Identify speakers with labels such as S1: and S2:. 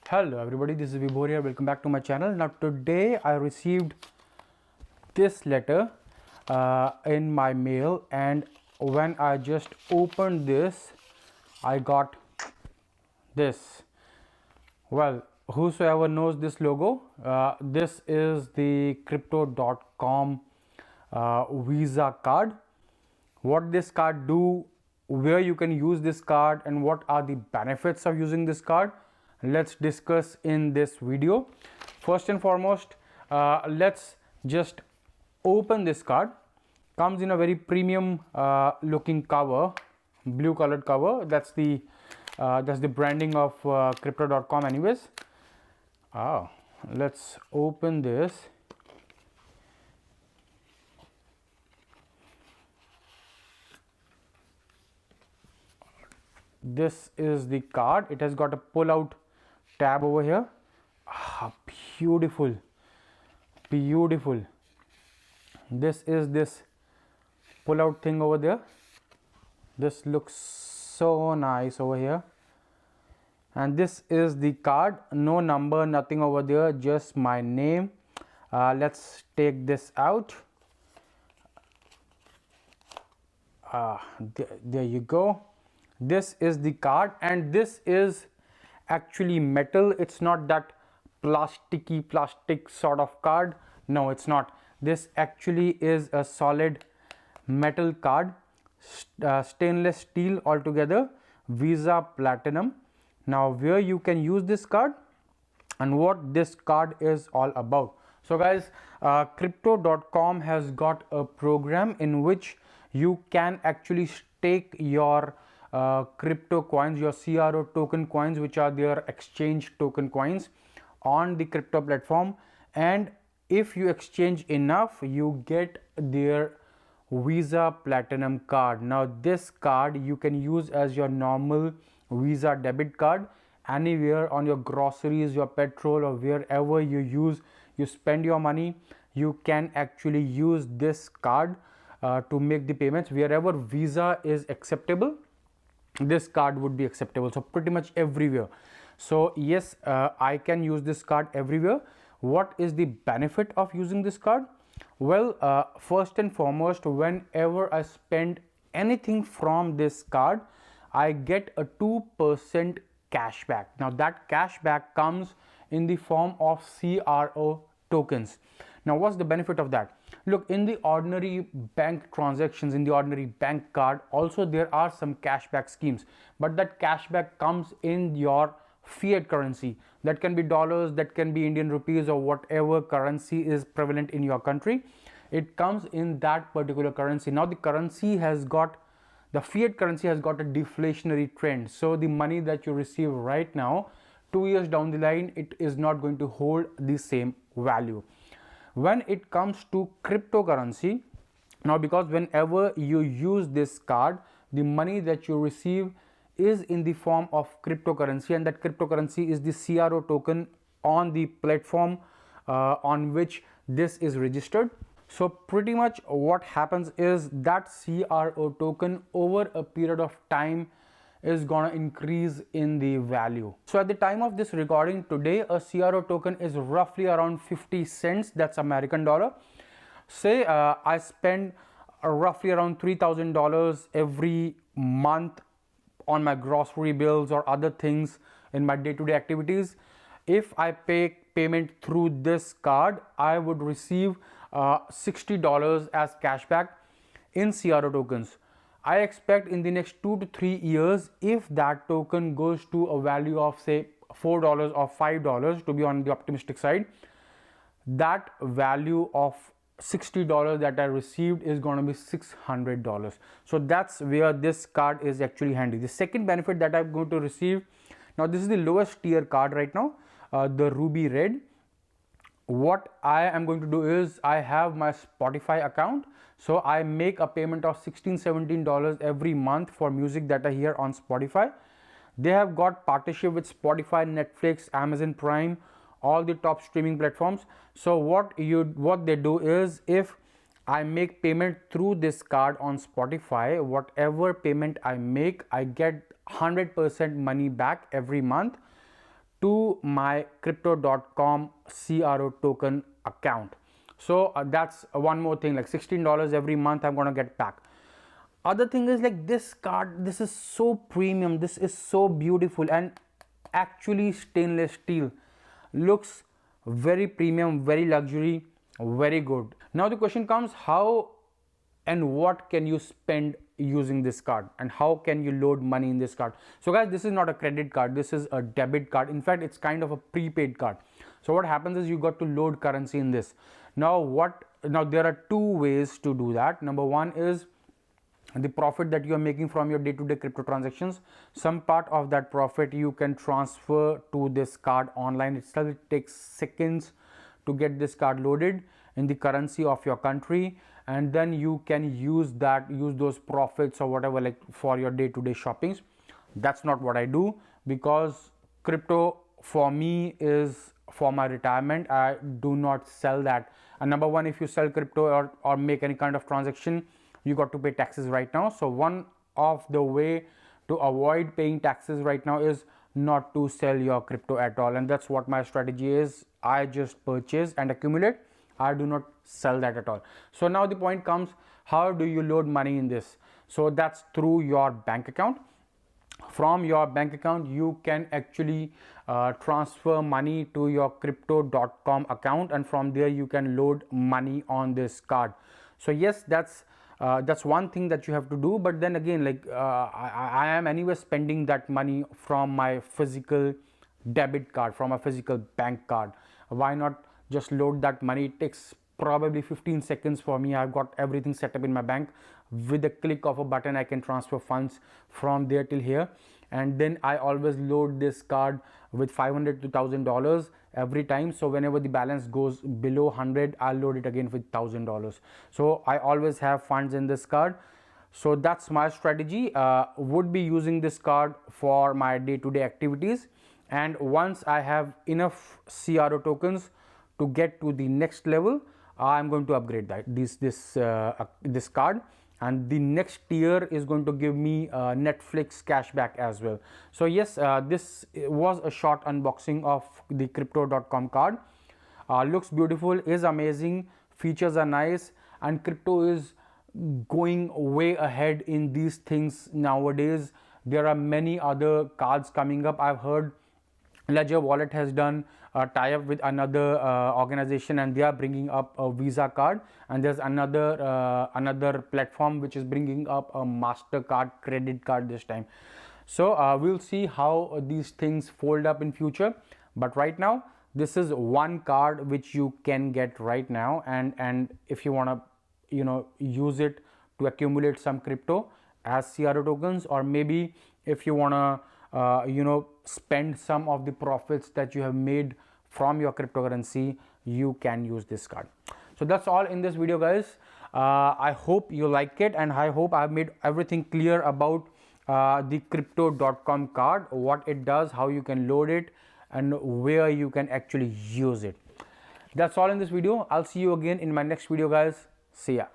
S1: Hello everybody, this is Vibhor here. Welcome back to my channel. Now today I received this letter in my mail, and when I just opened this I got this. Well, whosoever knows this logo, this is the crypto.com Visa card. What this card do, where you can use this card, and what are the benefits of using this card, let's discuss in this video. First and foremost, let's just open this card. Comes in a very premium looking cover, blue colored cover. That's the branding of crypto.com anyways. Let's open this. This is the card. It has got a pull out tab over here. Beautiful. This is this pull out thing over there. This looks so nice over here, and this is the card. No number, nothing over there, just my name. Let's take this out. There you go. This is the card, and this is actually metal. It's not that plastic sort of card. No, it's not. This actually is a solid metal card, stainless steel altogether, Visa Platinum. Now where you can use this card and what this card is all about. So guys, crypto.com has got a program in which you can actually stake your crypto coins, your CRO token coins, which are their exchange token coins, on the crypto platform, and if you exchange enough you get their Visa Platinum card. Now this card you can use as your normal Visa debit card anywhere on your groceries, your petrol, or wherever you spend your money. You can actually use this card to make the payments. Wherever Visa is acceptable, this card would be acceptable, so pretty much everywhere. So yes, I can use this card everywhere. What is the benefit of using this card? Well, first and foremost, whenever I spend anything from this card, I get a 2% cashback. Now that cashback comes in the form of CRO tokens. Now what's the benefit of that? Look, in the ordinary bank transactions, in the ordinary bank card also there are some cashback schemes, but that cashback comes in your fiat currency. That can be dollars, that can be Indian rupees, or whatever currency is prevalent in your country. It comes in that particular currency. Now the fiat currency has got a deflationary trend, so the money that you receive right now, 2 years down the line, it is not going to hold the same value. When it comes to cryptocurrency, now because whenever you use this card, the money that you receive is in the form of cryptocurrency, and that cryptocurrency is the CRO token on the platform on which this is registered. So pretty much what happens is that CRO token over a period of time is gonna increase in the value. So at the time of this recording today, a CRO token is roughly around 50 cents. That's American dollar. Say I spend roughly around $3,000 every month on my grocery bills or other things in my day-to-day activities. If I pay payment through this card, I would receive $60 as cashback in CRO tokens. I expect in the next 2 to 3 years, if that token goes to a value of say $4 or $5, to be on the optimistic side, that value of $60 that I received is going to be $600. So that's where this card is actually handy. The second benefit that I'm going to receive, now this is the lowest tier card right now, the Ruby Red. What I am going to do is, I have my Spotify account, so I make a payment of $16-17 every month for music that I hear on Spotify. They have got partnership with Spotify, Netflix, Amazon Prime, all the top streaming platforms. So what they do is, if I make payment through this card on Spotify, whatever payment I make, I get 100% money back every month. to my crypto.com CRO token account. So that's one more thing, like $16 every month I'm gonna get back. Other thing is like this card, this is so premium, this is so beautiful, and actually stainless steel, looks very premium, very luxury, very good. Now the question comes, how and what can you spend using this card, and how can you load money in this card? So guys, this is not a credit card, this is a debit card. In fact, it's kind of a prepaid card. So what happens is you got to load currency in this. Now there are two ways to do that. Number one is the profit that you are making from your day-to-day crypto transactions. Some part of that profit you can transfer to this card online itself. It takes seconds to get this card loaded in the currency of your country, and then you can use those profits or whatever, like for your day-to-day shoppings. That's not what I do, because crypto for me is for my retirement. I do not sell that. And number one, if you sell crypto or make any kind of transaction, you got to pay taxes right now. So one of the way to avoid paying taxes right now is not to sell your crypto at all, and that's what my strategy is. I just purchase and accumulate. I do not sell that at all. So now the point comes, how do you load money in this? So that's through your bank account. From your bank account you can actually transfer money to your crypto.com account, and from there you can load money on this card. So yes, that's one thing that you have to do. But then again, like I am anyway spending that money from my physical debit card, from a physical bank card. Why not just load that money? It takes probably 15 seconds for me. I've got everything set up in my bank. With a click of a button I can transfer funds from there till here, and then I always load this card with $500 to $1,000 every time. So whenever the balance goes below 100, I'll load it again with $1,000. So I always have funds in this card. So that's my strategy. Would be using this card for my day-to-day activities, and once I have enough CRO tokens to get to the next level, I'm going to upgrade this card, and the next tier is going to give me Netflix cashback as well. So yes, this was a short unboxing of the crypto.com card. Looks beautiful, is amazing, features are nice, and crypto is going way ahead in these things nowadays. There are many other cards coming up. I've heard Ledger Wallet has done a tie-up with another organization, and they are bringing up a Visa card, and there's another platform which is bringing up a MasterCard credit card this time. So we'll see how these things fold up in future, but right now this is one card which you can get right now, and if you want to use it to accumulate some crypto as CRO tokens, or maybe if you want to spend some of the profits that you have made from your cryptocurrency, you can use this card. So that's all in this video, guys. I hope you like it, and I hope I've made everything clear about the crypto.com card, what it does, how you can load it, and where you can actually use it. That's all in this video. I'll see you again in my next video, guys. See ya.